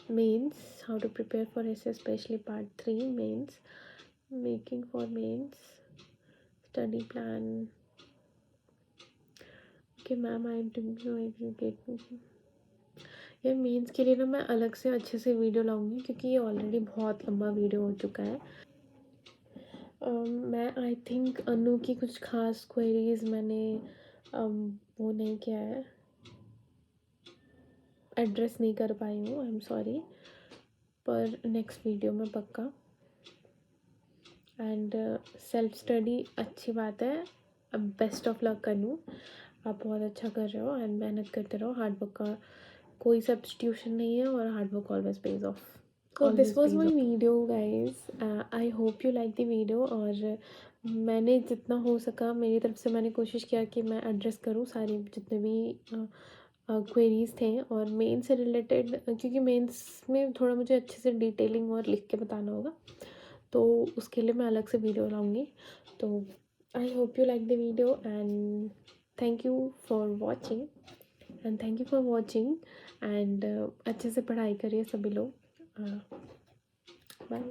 mains, how to prepare for especially part 3 mains, making for mains, study plan. Okay ma'am, I am यार मेंस के लिए ना मैं अलग से अच्छे से वीडियो लाऊंगी, क्योंकि ये ऑलरेडी बहुत लंबा वीडियो हो चुका है। मैं आई थिंक अनु की कुछ खास क्वेरीज मैंने वो नहीं किया है, एड्रेस नहीं कर पाई हूँ, आई एम सॉरी। पर नेक्स्ट वीडियो में पक्का। एंड सेल्फ स्टडी अच्छी बात है। अब बेस्ट ऑफ लक अनु, आप बहुत अच्छा कर रहे हो एंड मेहनत करते रहो। हार्डवर्क का कोई सब्स्टिट्यूशन नहीं है, और hard work always page of. So this was my video guys. I hope you like the video। और मैंने जितना हो सका मेरी तरफ से मैंने कोशिश किया कि मैं एड्रेस करूँ सारे जितने भी क्वेरीज थे। और मेन से रिलेटेड, क्योंकि मेंस में थोड़ा मुझे अच्छे से डिटेलिंग और लिख के बताना होगा, तो उसके लिए मैं अलग से वीडियो लाऊंगी। तो I hope you like the video and thank you for watching. And अच्छे से पढ़ाई करिए सभी लोग। बाय।